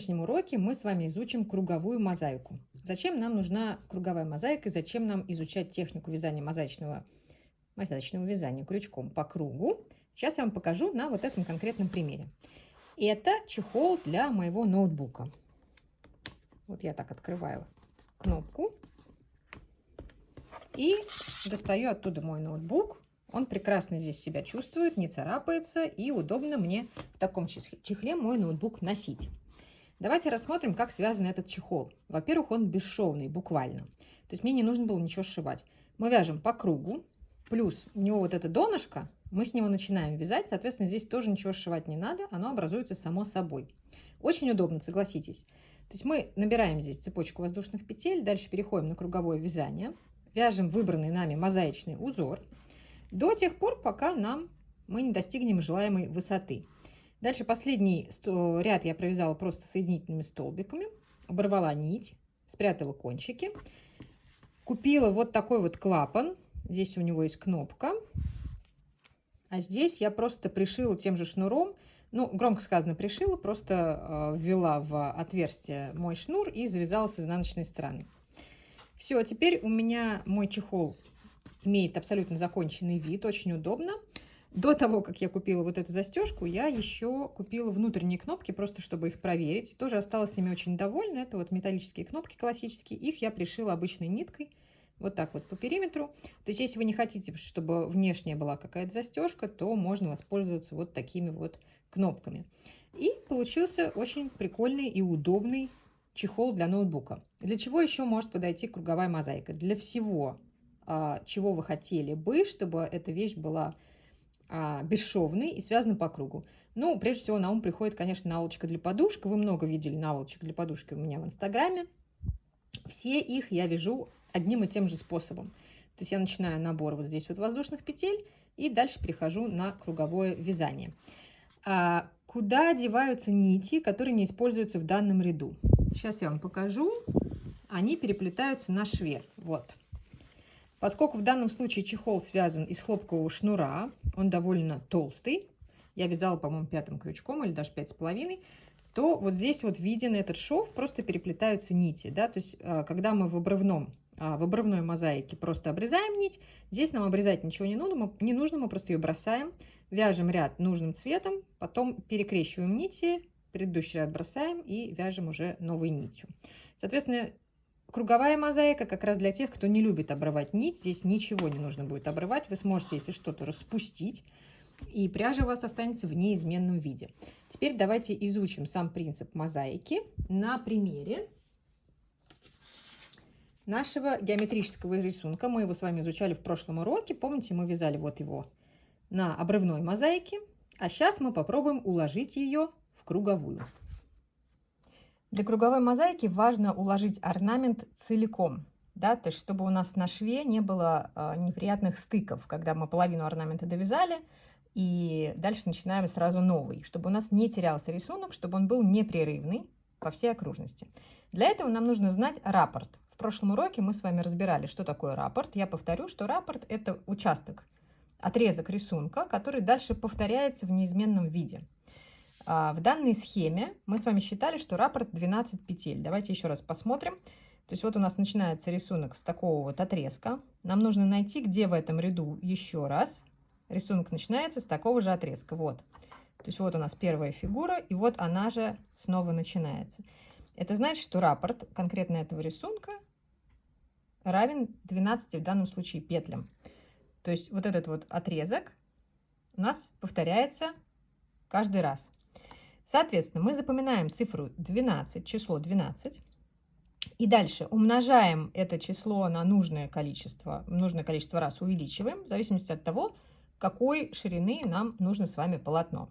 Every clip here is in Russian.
сегодняшнем уроке мы с вами изучим круговую мозаику. Зачем нам нужна круговая мозаика и зачем нам изучать технику вязания мозаичного вязания крючком по кругу? Сейчас я вам покажу на вот этом конкретном примере. Это чехол для моего ноутбука. Вот я так открываю кнопку и достаю оттуда мой ноутбук. Он прекрасно здесь себя чувствует, не царапается, и удобно мне в таком чехле мой ноутбук носить. Давайте рассмотрим, как связан этот чехол. Во-первых, он бесшовный, буквально. То есть мне не нужно было ничего сшивать. Мы вяжем по кругу, плюс у него вот это донышко, мы с него начинаем вязать, соответственно, здесь тоже ничего сшивать не надо, оно образуется само собой. Очень удобно, согласитесь. То есть мы набираем здесь цепочку воздушных петель, дальше переходим на круговое вязание, вяжем выбранный нами мозаичный узор до тех пор, пока мы не достигнем желаемой высоты. Дальше последний ряд я провязала просто соединительными столбиками, оборвала нить, спрятала кончики, купила вот такой вот клапан, здесь у него есть кнопка, а здесь я просто пришила тем же шнуром, ну, громко сказано пришила, просто ввела в отверстие мой шнур и завязала с изнаночной стороны. Все, теперь у меня мой чехол имеет абсолютно законченный вид, очень удобно. До того, как я купила вот эту застежку, я еще купила внутренние кнопки, просто чтобы их проверить. Тоже осталась ими очень довольна. Это вот металлические кнопки классические. Их я пришила обычной ниткой, вот так вот по периметру. То есть, если вы не хотите, чтобы внешняя была какая-то застежка, то можно воспользоваться вот такими вот кнопками. И получился очень прикольный и удобный чехол для ноутбука. Для чего еще может подойти круговая мозаика? Для всего, чего вы хотели бы, чтобы эта вещь была бесшовный и связаны по кругу. Ну, прежде всего на ум приходит, конечно, наволочка для подушек. Вы много видели наволочек для подушки у меня в Инстаграме. Все их я вяжу одним и тем же способом. То есть я начинаю набор вот здесь вот воздушных петель и дальше перехожу на круговое вязание. Куда деваются нити, которые не используются в данном ряду? Сейчас я вам покажу. Они переплетаются на шве. Вот. Поскольку в данном случае чехол связан из хлопкового шнура, он довольно толстый, я вязала, по-моему, 5 крючком или даже 5,5, то вот здесь вот виден этот шов, просто переплетаются нити. Да? То есть, когда мы в обрывной мозаике просто обрезаем нить, здесь нам обрезать ничего не нужно, мы просто ее бросаем, вяжем ряд нужным цветом, потом перекрещиваем нити, предыдущий ряд бросаем и вяжем уже новой нитью. Соответственно, круговая мозаика как раз для тех, кто не любит обрывать нить. Здесь ничего не нужно будет обрывать. Вы сможете, если что-то, распустить, и пряжа у вас останется в неизменном виде. Теперь давайте изучим сам принцип мозаики на примере нашего геометрического рисунка. Мы его с вами изучали в прошлом уроке. Помните, мы вязали вот его на обрывной мозаике. А сейчас мы попробуем уложить ее в круговую. Для круговой мозаики важно уложить орнамент целиком, да, то есть чтобы у нас на шве не было неприятных стыков, когда мы половину орнамента довязали и дальше начинаем сразу новый, чтобы у нас не терялся рисунок, чтобы он был непрерывный по всей окружности. Для этого нам нужно знать раппорт. В прошлом уроке мы с вами разбирали, что такое раппорт. Я повторю, что раппорт – это участок, отрезок рисунка, который дальше повторяется в неизменном виде. В данной схеме мы с вами считали, что раппорт 12 петель. Давайте еще раз посмотрим. То есть вот у нас начинается рисунок с такого вот отрезка. Нам нужно найти, где в этом ряду еще раз рисунок начинается с такого же отрезка. Вот. То есть вот у нас первая фигура, и вот она же снова начинается. Это значит, что раппорт конкретно этого рисунка равен 12 в данном случае петлям. То есть вот этот вот отрезок у нас повторяется каждый раз. Соответственно, мы запоминаем цифру 12, число 12, и дальше умножаем это число на нужное количество раз увеличиваем, в зависимости от того, какой ширины нам нужно с вами полотно.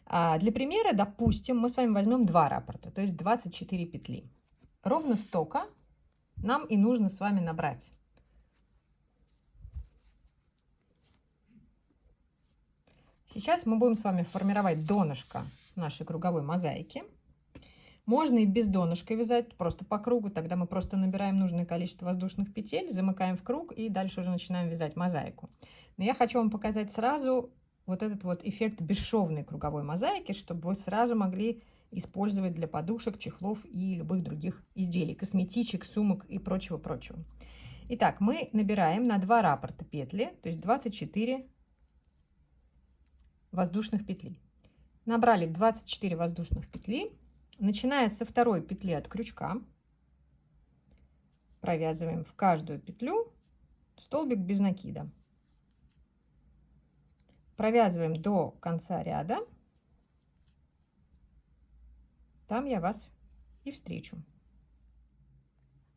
Для примера, допустим, мы с вами возьмем 2 раппорта, то есть 24 петли. Ровно столько нам и нужно с вами набрать. Сейчас мы будем с вами формировать донышко нашей круговой мозаики. Можно и без донышка вязать, просто по кругу. Тогда мы просто набираем нужное количество воздушных петель, замыкаем в круг и дальше уже начинаем вязать мозаику. Но я хочу вам показать сразу вот этот вот эффект бесшовной круговой мозаики, чтобы вы сразу могли использовать для подушек, чехлов и любых других изделий, косметичек, сумок и прочего-прочего. Итак, мы набираем на 2 раппорта петли, то есть 24 воздушных петли. Набрали 24 воздушных петли, начиная со второй петли от крючка, провязываем в каждую петлю столбик без накида. Провязываем до конца ряда. Там я вас и встречу.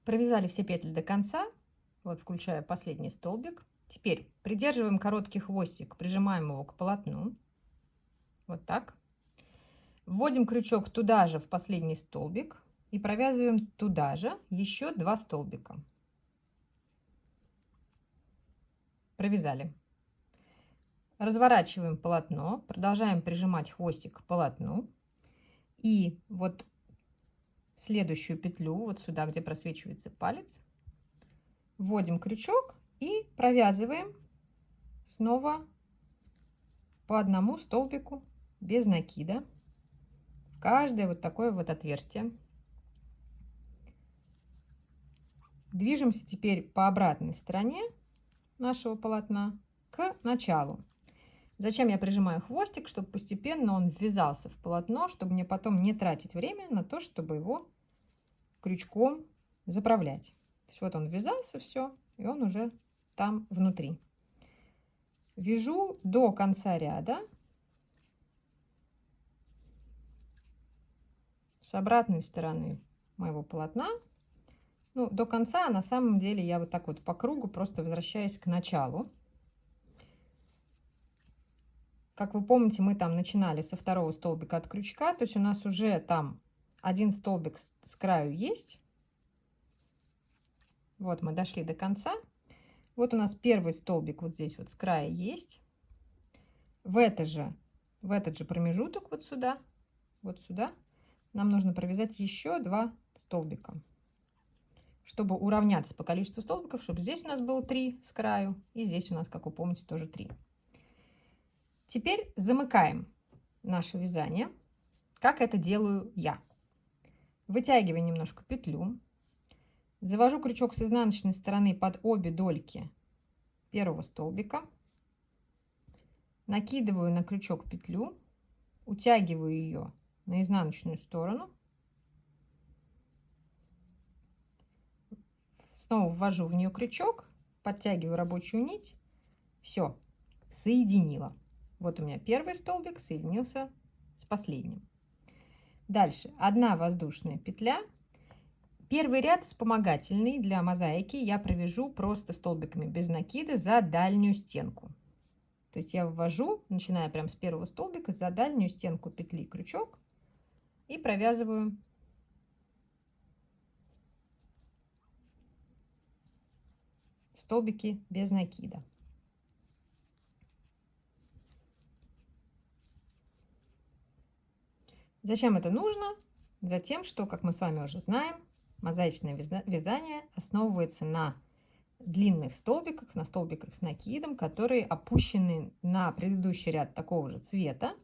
Провязали все петли до конца, вот включая последний столбик. Теперь придерживаем короткий хвостик, прижимаем его к полотну, вот так. Вводим крючок туда же в последний столбик и провязываем туда же еще 2 столбика. Провязали. Разворачиваем полотно, продолжаем прижимать хвостик к полотну. И вот следующую петлю, вот сюда, где просвечивается палец, вводим крючок и провязываем снова по одному столбику без накида. Каждое вот такое вот отверстие. Движемся теперь по обратной стороне нашего полотна к началу. Зачем я прижимаю хвостик? Чтобы постепенно он ввязался в полотно, чтобы мне потом не тратить время на то, чтобы его крючком заправлять. То есть вот он ввязался, все, и он уже там внутри. Вяжу до конца ряда. С обратной стороны моего полотна. Ну, до конца, на самом деле, я вот так вот по кругу просто возвращаюсь к началу. Как вы помните, мы там начинали со второго столбика от крючка, то есть у нас уже там один столбик с краю есть. Вот мы дошли до конца. Вот у нас первый столбик вот здесь вот с края есть. В этот же промежуток вот сюда нам нужно провязать еще 2 столбика, чтобы уравняться по количеству столбиков, чтобы здесь у нас было 3 с краю, и здесь у нас, как вы помните, тоже 3. Теперь замыкаем наше вязание. Как это делаю я? Вытягиваю немножко петлю, завожу крючок с изнаночной стороны под обе дольки первого столбика, накидываю на крючок петлю, утягиваю ее на изнаночную сторону, снова ввожу в нее крючок, подтягиваю рабочую нить, все, соединила. Вот у меня первый столбик соединился с последним. Дальше 1 воздушная петля. Первый ряд вспомогательный для мозаики я провяжу просто столбиками без накида за дальнюю стенку. То есть я ввожу, начиная прямо с первого столбика, за дальнюю стенку петли крючок и провязываю столбики без накида. Зачем это нужно? Затем, что, как мы с вами уже знаем, мозаичное вязание основывается на длинных столбиках, на столбиках с накидом, которые опущены на предыдущий ряд такого же цвета.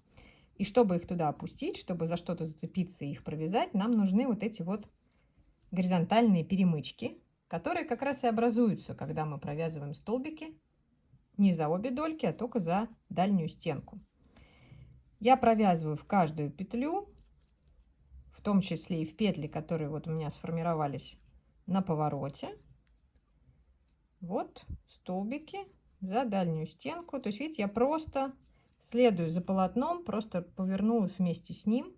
И чтобы их туда опустить, чтобы за что-то зацепиться и их провязать, нам нужны вот эти вот горизонтальные перемычки, которые как раз и образуются, когда мы провязываем столбики не за обе дольки, а только за дальнюю стенку. Я провязываю в каждую петлю, в том числе и в петли, которые вот у меня сформировались на повороте. Вот столбики за дальнюю стенку. То есть, видите, я просто следую за полотном, просто повернулась вместе с ним.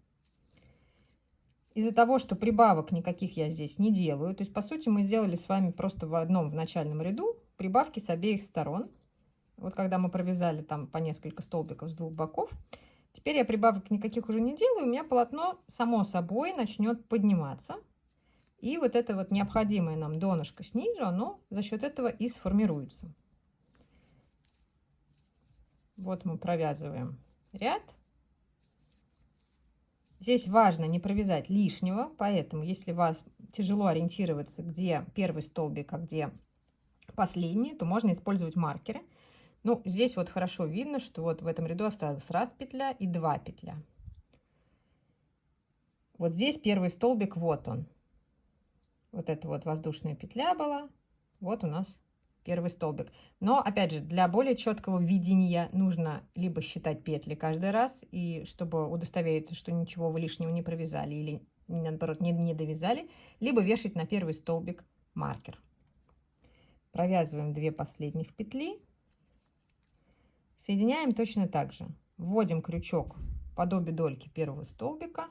Из-за того, что прибавок никаких я здесь не делаю, то есть, по сути, мы сделали с вами просто в начальном ряду прибавки с обеих сторон. Вот когда мы провязали там по несколько столбиков с 2 боков, теперь я прибавок никаких уже не делаю, у меня полотно само собой начнет подниматься. И вот это вот необходимое нам донышко снизу, оно за счет этого и сформируется. Вот мы провязываем ряд. Здесь важно не провязать лишнего, поэтому если вас тяжело ориентироваться, где первый столбик, а где последний, то можно использовать маркеры. Ну, здесь вот хорошо видно, что вот в этом ряду осталась раз петля и 2 петля. Вот здесь первый столбик, вот он. Вот эта вот воздушная петля была. Вот у нас первый столбик. Но, опять же, для более четкого видения нужно либо считать петли каждый раз, и чтобы удостовериться, что ничего вы лишнего не провязали или, наоборот, не довязали, либо вешать на первый столбик маркер. Провязываем 2 последних петли. Соединяем точно так же. Вводим крючок под обе дольки первого столбика.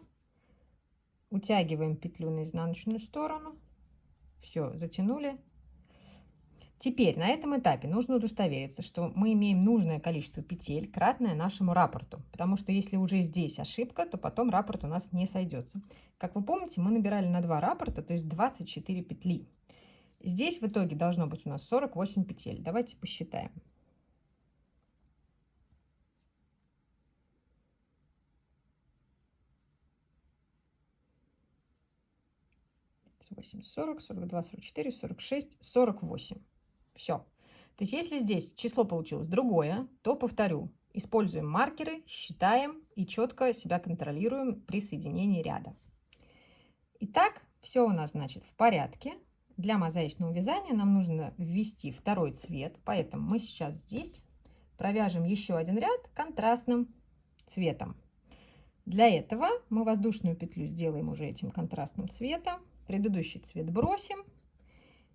Утягиваем петлю на изнаночную сторону. Все, затянули. Теперь на этом этапе нужно удостовериться, что мы имеем нужное количество петель, кратное нашему раппорту. Потому что если уже здесь ошибка, то потом раппорт у нас не сойдется. Как вы помните, мы набирали на 2 раппорта, то есть 24 петли. Здесь в итоге должно быть у нас 48 петель. Давайте посчитаем. 8, 40, 42, 44, 46, 48. Все. То есть если здесь число получилось другое, то, повторю, используем маркеры, считаем и четко себя контролируем при соединении ряда. Итак, все у нас, значит, в порядке. Для мозаичного вязания нам нужно ввести второй цвет, поэтому мы сейчас здесь провяжем еще один ряд контрастным цветом. Для этого мы воздушную петлю сделаем уже этим контрастным цветом. Предыдущий цвет бросим.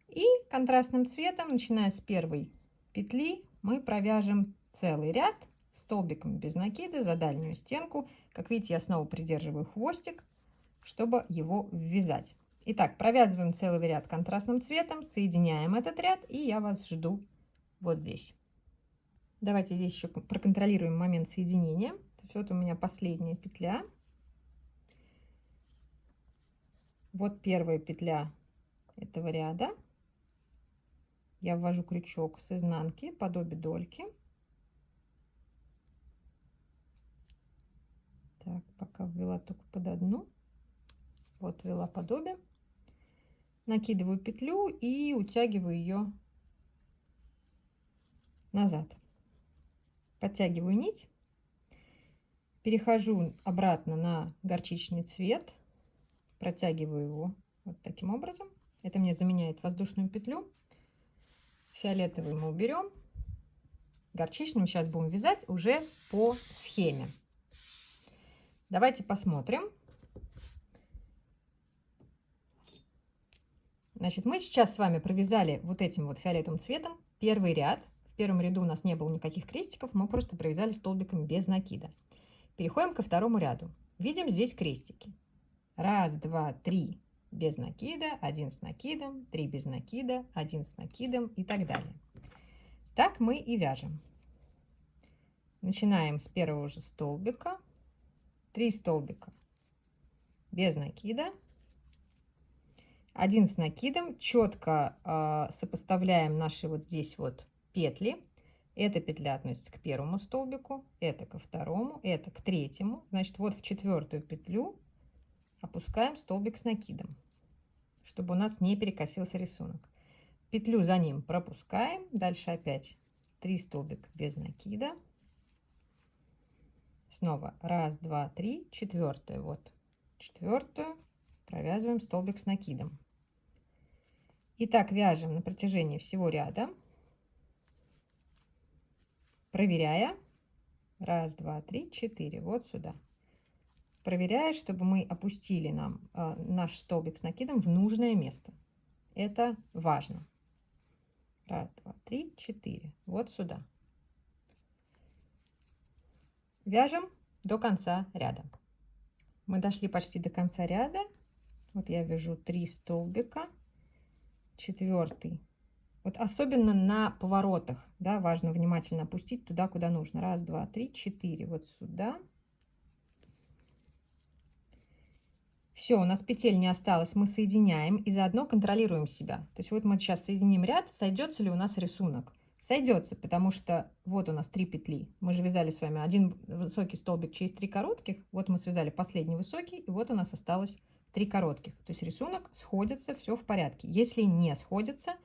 И контрастным цветом, начиная с первой петли, мы провяжем целый ряд столбиком без накида за дальнюю стенку. Как видите, я снова придерживаю хвостик, чтобы его ввязать. Итак, провязываем целый ряд контрастным цветом, соединяем этот ряд, и я вас жду вот здесь. Давайте здесь еще проконтролируем момент соединения. Вот у меня последняя петля. Вот первая петля этого ряда. Я ввожу крючок с изнанки под обе дольки. Так, пока ввела только под одну. Вот ввела под обе. Накидываю петлю и утягиваю ее назад. Подтягиваю нить. Перехожу обратно на горчичный цвет. Протягиваю его вот таким образом. Это мне заменяет воздушную петлю. Фиолетовый мы уберем. Горчичным сейчас будем вязать уже по схеме. Давайте посмотрим. Значит, мы сейчас с вами провязали вот этим вот фиолетовым цветом первый ряд. В первом ряду у нас не было никаких крестиков, мы просто провязали столбиком без накида. Переходим ко второму ряду. Видим здесь крестики. 1, 2, 3 без накида, 1 с накидом, 3 без накида, 1 с накидом и так далее. Так мы и вяжем. Начинаем с первого же столбика. 3 столбика без накида, 1 с накидом. Четко сопоставляем наши вот здесь вот петли. Эта петля относится к первому столбику, это ко второму, это к третьему. Значит, вот в четвертую петлю опускаем столбик с накидом, чтобы у нас не перекосился рисунок. Петлю за ним пропускаем. Дальше опять 3 столбика без накида. Снова 1, 2, 3, четвертую. Вот четвертую провязываем столбик с накидом. И так вяжем на протяжении всего ряда, проверяя. 1, 2, 3, 4. Вот сюда. Проверяя, чтобы мы опустили наш столбик с накидом в нужное место. Это важно. 1, 2, 3, 4. Вот сюда. Вяжем до конца ряда. Мы дошли почти до конца ряда. Вот я вяжу 3 столбика. Четвертый. Вот особенно на поворотах, да, важно внимательно опустить туда, куда нужно. 1, 2, 3, 4. Вот сюда. Все, у нас петель не осталось, мы соединяем и заодно контролируем себя. То есть вот мы сейчас соединим ряд, сойдется ли у нас рисунок. Сойдется, потому что вот у нас 3 петли. Мы же вязали с вами один высокий столбик через 3 коротких. Вот мы связали последний высокий, и вот у нас осталось 3 коротких. То есть рисунок сходится, все в порядке. Если не сходится,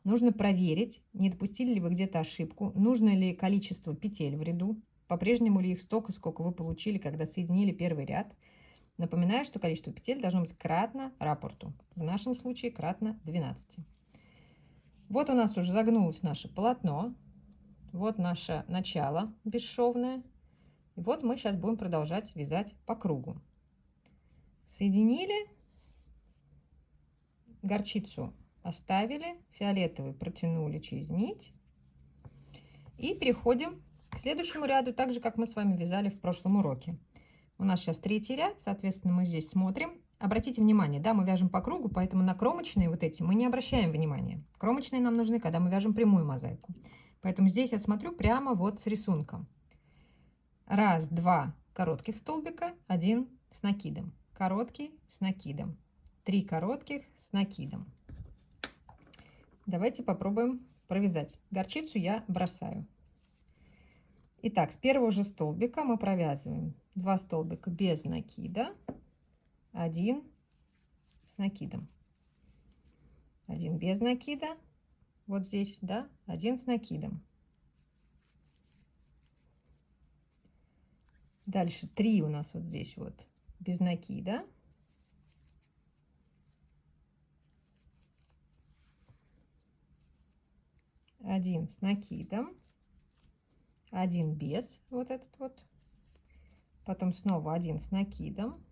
нужно проверить, не допустили ли вы где-то ошибку, нужно ли количество петель в ряду, по-прежнему ли их столько, сколько вы получили, когда соединили первый ряд. Напоминаю, что количество петель должно быть кратно раппорту. В нашем случае кратно 12. Вот у нас уже загнулось наше полотно. Вот наше начало бесшовное. И вот мы сейчас будем продолжать вязать по кругу. Соединили, горчицу оставили, фиолетовый протянули через нить. И переходим к следующему ряду, так же, как мы с вами вязали в прошлом уроке. У нас сейчас 3-й ряд, соответственно, мы здесь смотрим. Обратите внимание, да, мы вяжем по кругу, поэтому на кромочные вот эти мы не обращаем внимания. Кромочные нам нужны, когда мы вяжем прямую мозаику. Поэтому здесь я смотрю прямо вот с рисунком. 1, 2 коротких столбика, 1 с накидом. Короткий с накидом. 3 коротких с накидом. Давайте попробуем провязать. Горчицу я бросаю. Итак, с первого же столбика мы провязываем 2 столбика без накида, 1 с накидом, 1 без накида, вот здесь, да, 1 с накидом. Дальше 3 у нас вот здесь вот без накида. Один с накидом, 1 без, вот этот вот, потом снова 1 с накидом,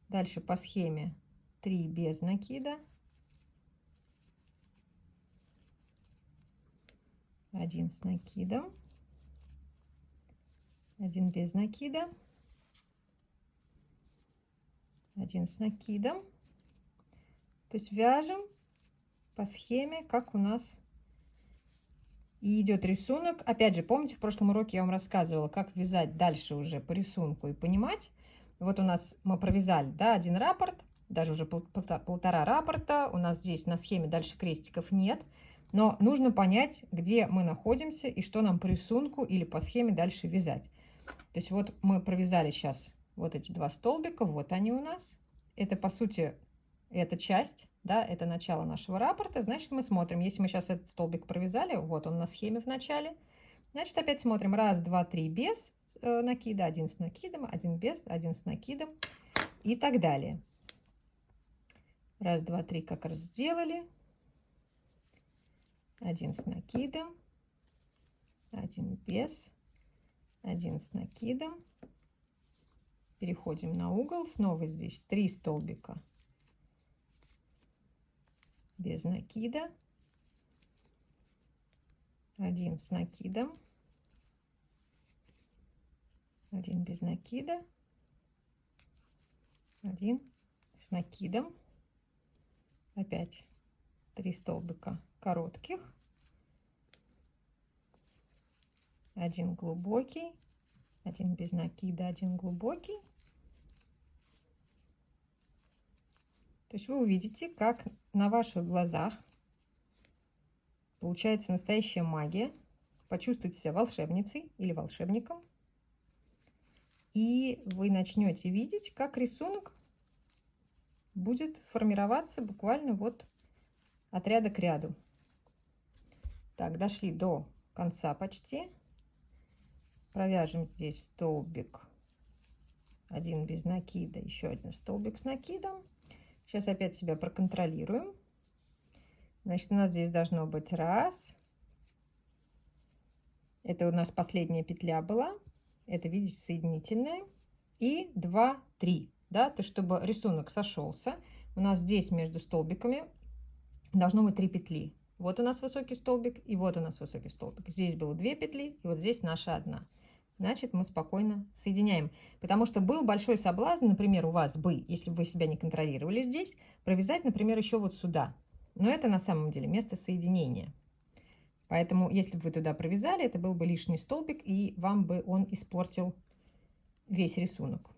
дальше по схеме 3 без накида, 1 с накидом, 1 без накида, 1 с накидом. То есть вяжем по схеме, как у нас и идет рисунок. Опять же, помните, в прошлом уроке я вам рассказывала, как вязать дальше уже по рисунку и понимать. Вот у нас мы провязали, да, 1 раппорт, даже уже полтора раппорта. У нас здесь на схеме дальше крестиков нет. Но нужно понять, где мы находимся и что нам по рисунку или по схеме дальше вязать. То есть вот мы провязали сейчас вот эти 2 столбика, вот они у нас. Это, по сути, эта часть, да, это начало нашего раппорта. Значит, мы смотрим, если мы сейчас этот столбик провязали, вот он на схеме в начале, значит, опять смотрим 1, 2, 3 без накида, 1 с накидом, 1 без, 1 с накидом и так далее. 1, 2, 3 как раз сделали. 1 с накидом, 1 без, 1 с накидом. Переходим на угол. Снова здесь 3 столбика без накида, 1 с накидом, 1 без накида, 1 с накидом. Опять 3 столбика коротких, 1 глубокий, 1 без накида, 1 глубокий. То есть вы увидите, как на ваших глазах получается настоящая магия. Почувствуйте себя волшебницей или волшебником. И вы начнете видеть, как рисунок будет формироваться буквально вот от ряда к ряду. Так, дошли до конца почти. Провяжем здесь столбик 1 без накида, еще 1 столбик с накидом. Сейчас опять себя проконтролируем. Значит, у нас здесь должно быть 1. Это у нас последняя петля была. Это, видите, соединительная. И 2, 3. Да, то чтобы рисунок сошелся. У нас здесь между столбиками должно быть 3 петли. Вот у нас высокий столбик, и вот у нас высокий столбик. Здесь было 2 петли, и вот здесь наша 1. Значит, мы спокойно соединяем. Потому что был большой соблазн, например, у вас бы, если бы вы себя не контролировали здесь, провязать, например, еще вот сюда. Но это на самом деле место соединения. Поэтому, если бы вы туда провязали, это был бы лишний столбик, и вам бы он испортил весь рисунок.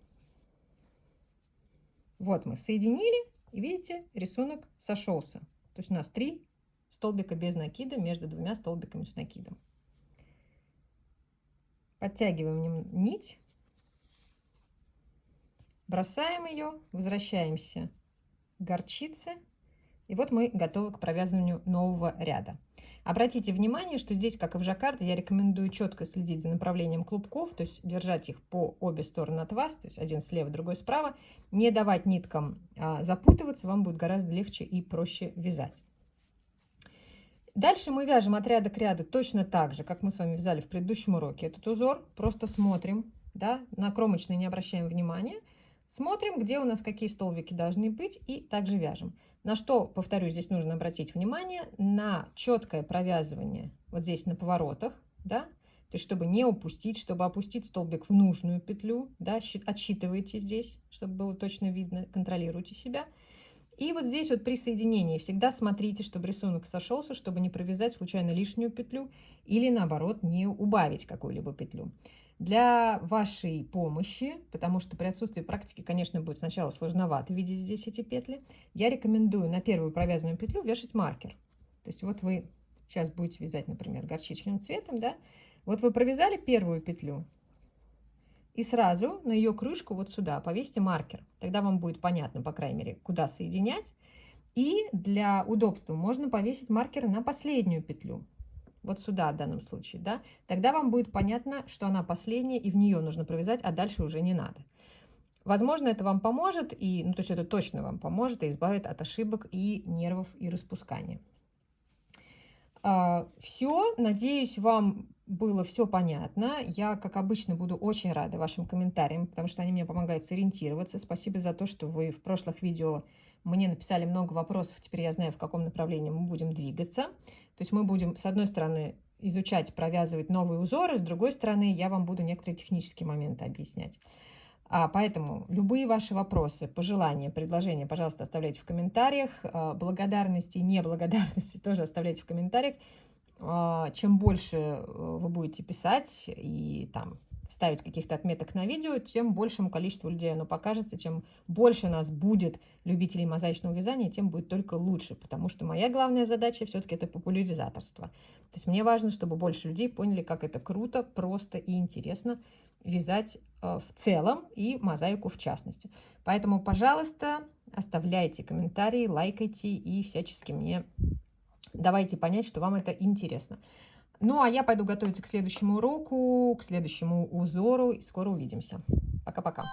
Вот мы соединили, и видите, рисунок сошелся. То есть у нас 3 столбика без накида между 2 столбиками с накидом. Подтягиваем нить, бросаем ее, возвращаемся к горчице. И вот мы готовы к провязыванию нового ряда. Обратите внимание, что здесь, как и в жаккарде, я рекомендую четко следить за направлением клубков, то есть держать их по обе стороны от вас, то есть один слева, другой справа, не давать ниткам запутываться, вам будет гораздо легче и проще вязать. Дальше мы вяжем от ряда к ряду точно так же, как мы с вами вязали в предыдущем уроке этот узор. Просто смотрим, да, на кромочные не обращаем внимания. Смотрим, где у нас какие столбики должны быть, и также вяжем. На что, повторюсь, здесь нужно обратить внимание на четкое провязывание вот здесь на поворотах, да, то есть чтобы не упустить, чтобы опустить столбик в нужную петлю, да, отсчитывайте здесь, чтобы было точно видно, контролируйте себя. И вот здесь вот при соединении всегда смотрите, чтобы рисунок сошелся, чтобы не провязать случайно лишнюю петлю или наоборот не убавить какую-либо петлю. Для вашей помощи, потому что при отсутствии практики, конечно, будет сначала сложновато видеть здесь эти петли, я рекомендую на первую провязанную петлю вешать маркер. То есть вот вы сейчас будете вязать, например, горчичным цветом, да? Вот вы провязали первую петлю, и сразу на ее крышку вот сюда повесьте маркер. Тогда вам будет понятно, по крайней мере, куда соединять. И для удобства можно повесить маркер на последнюю петлю. Вот сюда в данном случае, да. Тогда вам будет понятно, что она последняя, и в нее нужно провязать, а дальше уже не надо. Возможно, это вам поможет, и, ну, то есть это точно вам поможет и избавит от ошибок и нервов и распускания. Все, надеюсь, вам было все понятно. Я, как обычно, буду очень рада вашим комментариям, потому что они мне помогают сориентироваться. Спасибо за то, что вы в прошлых видео мне написали много вопросов. Теперь я знаю, в каком направлении мы будем двигаться. То есть мы будем, с одной стороны, изучать, провязывать новые узоры, с другой стороны, я вам буду некоторые технические моменты объяснять. Поэтому любые ваши вопросы, пожелания, предложения, пожалуйста, оставляйте в комментариях. Благодарности и неблагодарности тоже оставляйте в комментариях. Чем больше вы будете писать и там ставить каких-то отметок на видео, тем большему количеству людей оно покажется, чем больше нас будет любителей мозаичного вязания, тем будет только лучше, потому что моя главная задача все-таки это популяризаторство. То есть мне важно, чтобы больше людей поняли, как это круто, просто и интересно вязать в целом и мозаику в частности. Поэтому, пожалуйста, оставляйте комментарии, лайкайте и всячески мне давайте понять, что вам это интересно. Ну, а я пойду готовиться к следующему уроку, к следующему узору. И скоро увидимся. Пока-пока.